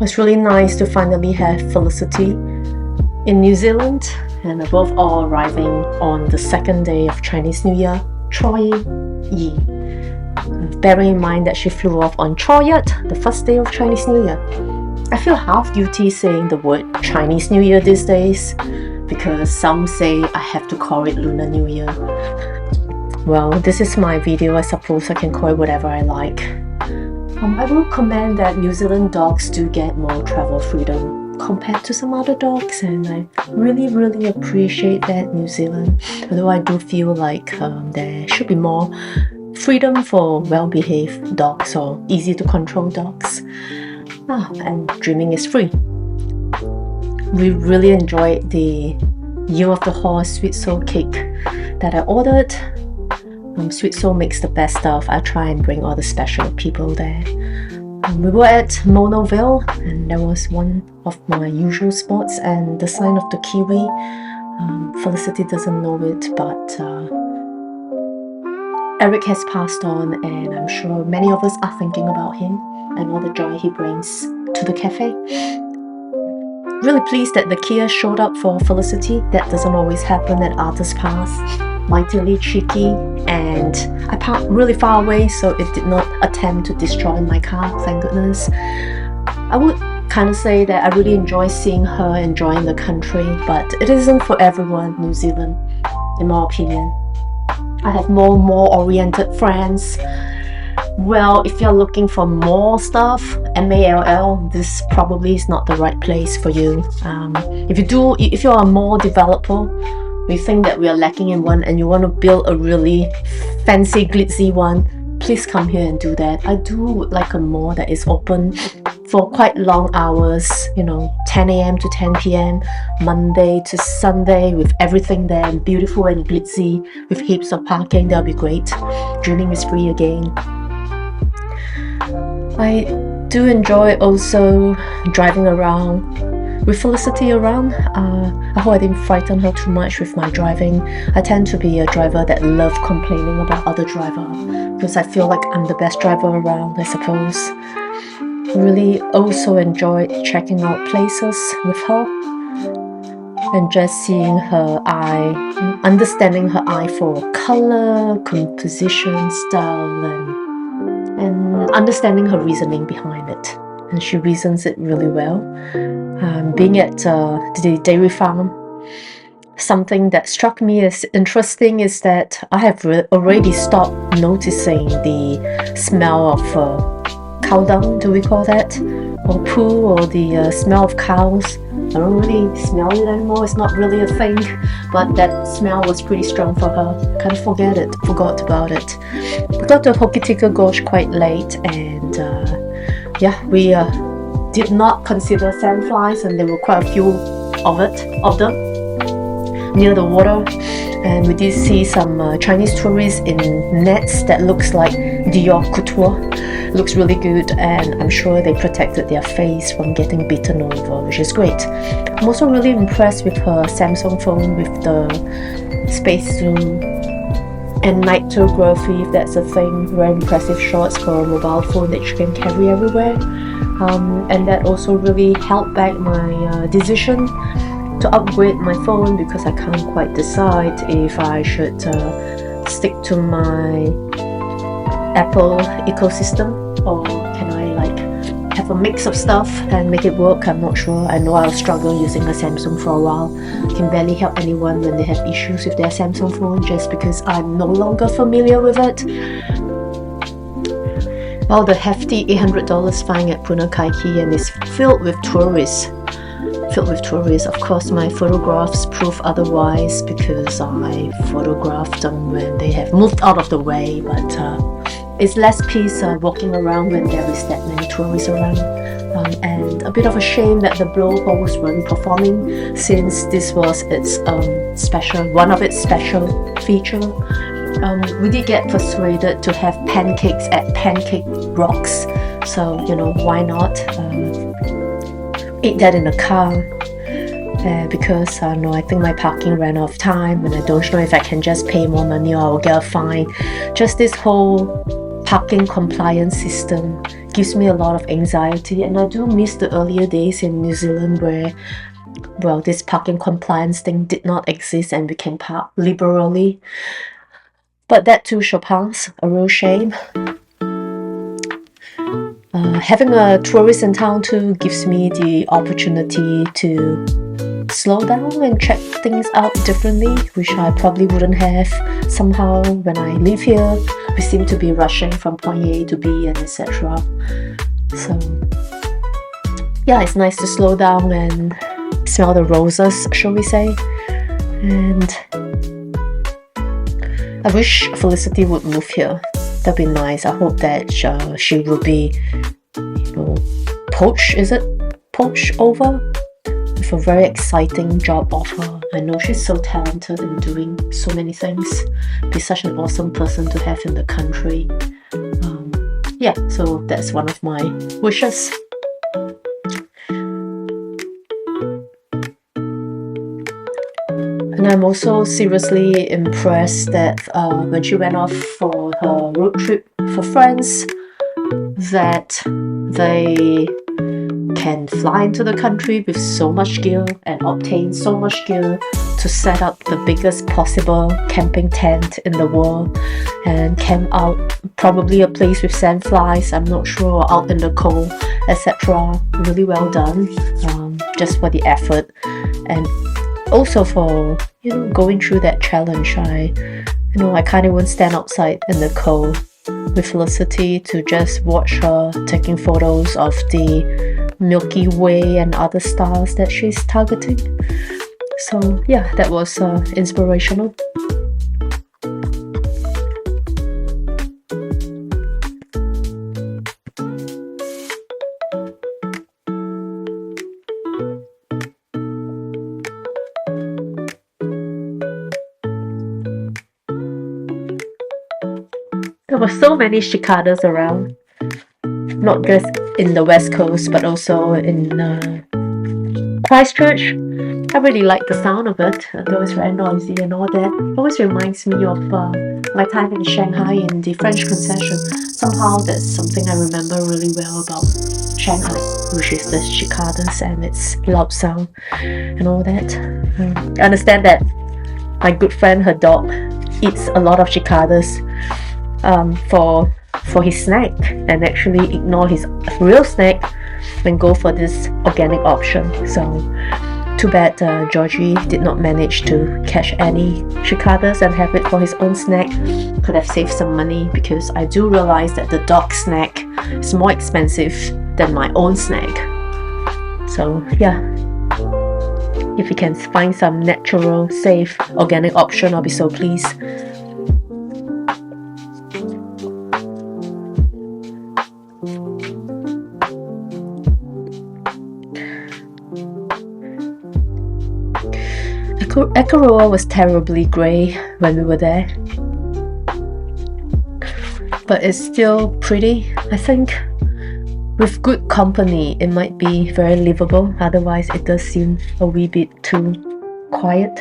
It's really nice to finally have Felicity in New Zealand, and above all arriving on the second day of Chinese New Year, Choi Yi. Bearing in mind that she flew off on Choyat, the first day of Chinese New Year. I feel half guilty saying the word Chinese New Year these days, because some say I have to call it Lunar New Year. Well, this is my video, I suppose I can call it whatever I like. I will comment that New Zealand dogs do get more travel freedom compared to some other dogs, and I really appreciate that New Zealand, although I do feel like there should be more freedom for well-behaved dogs or easy to control dogs. And dreaming is free. We really enjoyed the Year of the Horse sweet soul cake that I ordered. Sweet soul makes the best stuff. I try and bring all the special people there. We were at Monoville, and that was one of my usual spots, and the sign of the kiwi. Felicity doesn't know it, but Eric has passed on, and I'm sure many of us are thinking about him and all the joy he brings to the cafe. Really pleased that the Kia showed up for Felicity. That doesn't always happen at Arthur's Pass. Mightily cheeky, and I parked really far away, so it did not attempt to destroy my car, thank goodness. I would kind of say that I really enjoy seeing her enjoying the country, but it isn't for everyone, New Zealand, in my opinion. I have more oriented friends. Well, if you're looking for more stuff, MALL, this probably is not the right place for you. If you're a mall developer, we think that we are lacking in one and you want to build a really fancy glitzy one, please come here and do that. I do like a mall that is open for quite long hours, 10 a.m. to 10 p.m, Monday to Sunday, with everything there and beautiful and glitzy with heaps of parking. That'll be great. Dreaming is free again. I do enjoy also driving around with Felicity around. I hope I didn't frighten her too much with my driving. I tend to be a driver that loves complaining about other drivers, because I feel like I'm the best driver around, I suppose. Really also enjoyed checking out places with her and just seeing her eye, understanding her eye for color, composition, style, and understanding her reasoning behind it. And she reasons it really well. Being at the dairy farm, something that struck me as interesting is that I have already stopped noticing the smell of cow dung, do we call that? Or poo, or the smell of cows. I don't really smell it anymore, it's not really a thing, but that smell was pretty strong for her. Kind of forgot about it. We got to Hokitika Gorge quite late, and we did not consider sandflies, and there were quite a few of them near the water. And we did see some Chinese tourists in nets that looks like Dior Couture. Looks really good, and I'm sure they protected their face from getting bitten over, which is great. I'm also really impressed with her Samsung phone with the space zoom and nitography, if that's a thing. Very impressive shots for a mobile phone that you can carry everywhere. And that also really held back my decision to upgrade my phone, because I can't quite decide if I should stick to my Apple ecosystem, or can I have a mix of stuff and make it work. I'm not sure. I know I'll struggle using a Samsung for a while. I can barely help anyone when they have issues with their Samsung phone, just because I'm no longer familiar with it. Well, the hefty $800 fine at Punakaiki, and is filled with tourists. Of course, my photographs prove otherwise, because I photographed them when they have moved out of the way, but it's less peace walking around when there is that many tourists around. And a bit of a shame that the blowholes weren't performing, since this was one of its special features. We did get persuaded to have pancakes at Pancake Rocks, so why not? Ate that in the car because I think my parking ran out of time, and I don't know if I can just pay more money or I'll get a fine. Just this whole parking compliance system gives me a lot of anxiety, and I do miss the earlier days in New Zealand where, well, this parking compliance thing did not exist and we can park liberally. But that too shall pass, a real shame. Having a tourist in town too gives me the opportunity to slow down and check things out differently, which I probably wouldn't have. Somehow when I live here, we seem to be rushing from point A to B and etc. So yeah, it's nice to slow down and smell the roses, shall we say. And I wish Felicity would move here. That'd be nice. I hope that she will be, poached over with a very exciting job offer. I know she's so talented in doing so many things. Be such an awesome person to have in the country. Yeah, so that's one of my wishes. And I'm also seriously impressed that when she went off for her road trip for friends, that they can fly into the country with so much gear and obtain so much gear to set up the biggest possible camping tent in the world and camp out probably a place with sandflies, I'm not sure, out in the cold, etc. Really well done, just for the effort and also for going through that challenge. I can't even stand outside in the cold with Felicity to just watch her taking photos of the Milky Way and other stars that she's targeting. So yeah, that was inspirational. There were so many cicadas around, not just in the west coast but also in Christchurch. I really like the sound of it, though it's very noisy and all that. It always reminds me of my time in Shanghai in the French concession. Somehow that's something I remember really well about Shanghai, which is the cicadas and its loud sound and all that. I understand that my good friend, her dog, eats a lot of cicadas for his snack and actually ignore his real snack and go for this organic option. So too bad Georgie did not manage to catch any cicadas and have it for his own snack. Could have saved some money, because I do realize that the dog snack is more expensive than my own snack. So yeah, if you can find some natural, safe, organic option, I'll be so pleased. Akaroa was terribly grey when we were there, but it's still pretty. I think with good company it might be very livable, otherwise it does seem a wee bit too quiet,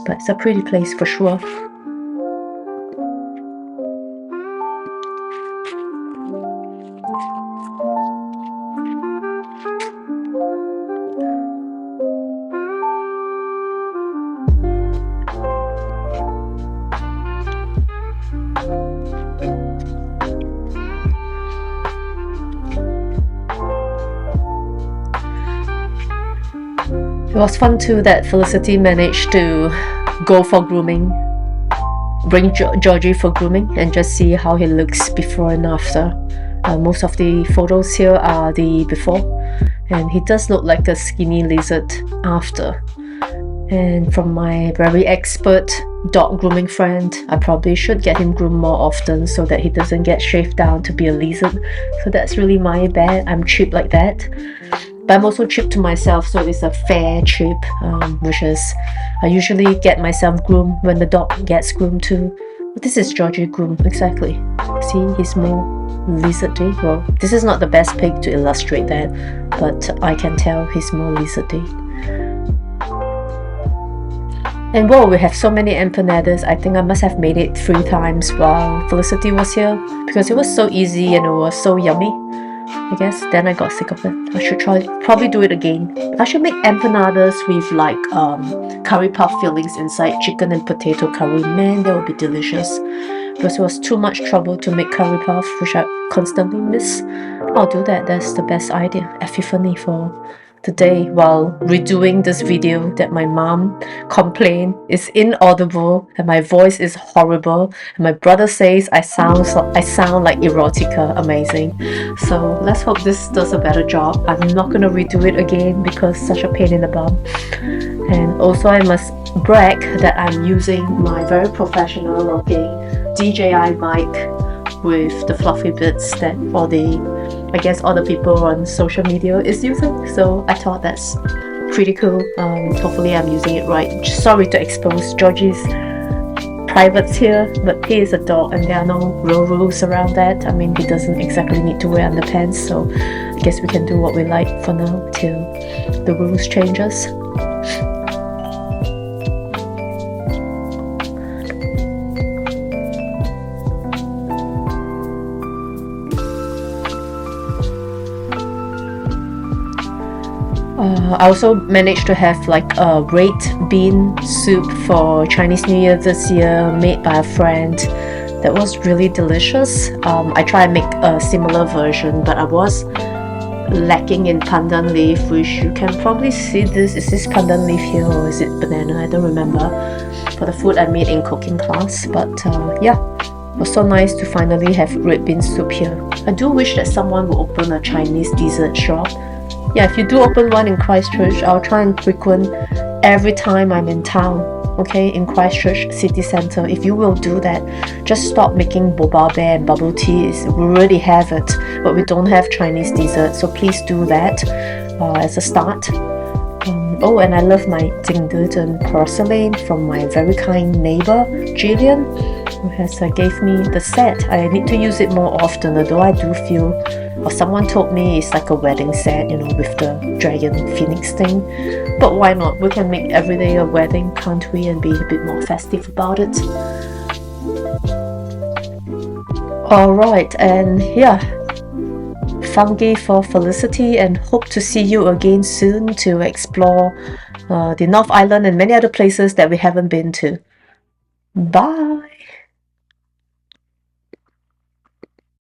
but it's a pretty place for sure. It was fun too that Felicity managed to go for grooming, bring Georgie for grooming and just see how he looks before and after. Most of the photos here are the before, and he does look like a skinny lizard after. And from my very expert dog grooming friend, I probably should get him groomed more often so that he doesn't get shaved down to be a lizard. So that's really my bad. I'm cheap like that. But I'm also cheap to myself, so it's a fair cheap, which is I usually get myself groomed when the dog gets groomed too. But this is Georgie groomed, exactly. See, he's more lizardy. Well, this is not the best pic to illustrate that, but I can tell he's more lizardy. And whoa, we have so many empanadas. I think I must have made it 3 times while Felicity was here because it was so easy and it was so yummy. I guess then I got sick of it. I should probably do it again. I should make empanadas with like curry puff fillings inside, chicken and potato curry. Man, that would be delicious. Because it was too much trouble to make curry puff, which I constantly miss. I'll do that. That's the best idea. Epiphany for today while redoing this video that my mom complained is inaudible and my voice is horrible and my brother says I sound like erotica. Amazing. So let's hope this does a better job. I'm not gonna redo it again because such a pain in the bum. And also I must brag that I'm using my very professional looking DJI mic with the fluffy bits that all the people on social media is using. So I thought that's pretty cool. Hopefully I'm using it right. Sorry to expose Georgie's privates here, but he is a dog and there are no real rules around that. I mean, he doesn't exactly need to wear underpants, so I guess we can do what we like for now till the rules changes. I also managed to have like a red bean soup for Chinese New Year this year, made by a friend. That was really delicious. I tried and make a similar version, but I was lacking in pandan leaf, which you can probably see this. Is this pandan leaf here or is it banana? I don't remember. For the food I made in cooking class, but yeah. It was so nice to finally have red bean soup here. I do wish that someone would open a Chinese dessert shop. Yeah, if you do open one in Christchurch, I'll try and frequent every time I'm in town, okay, in Christchurch city centre. If you will do that, just stop making boba bear and bubble teas. We already have it, but we don't have Chinese dessert, so please do that as a start. Oh, and I love my Jingdezhen porcelain from my very kind neighbour, Jillian, who has gave me the set. I need to use it more often, although I do feel, or someone told me it's like a wedding set, you know, with the dragon phoenix thing. But why not? We can make every day a wedding, can't we? And be a bit more festive about it. Alright, and yeah, fungi for Felicity, and hope to see you again soon to explore the North Island and many other places that we haven't been to. Bye!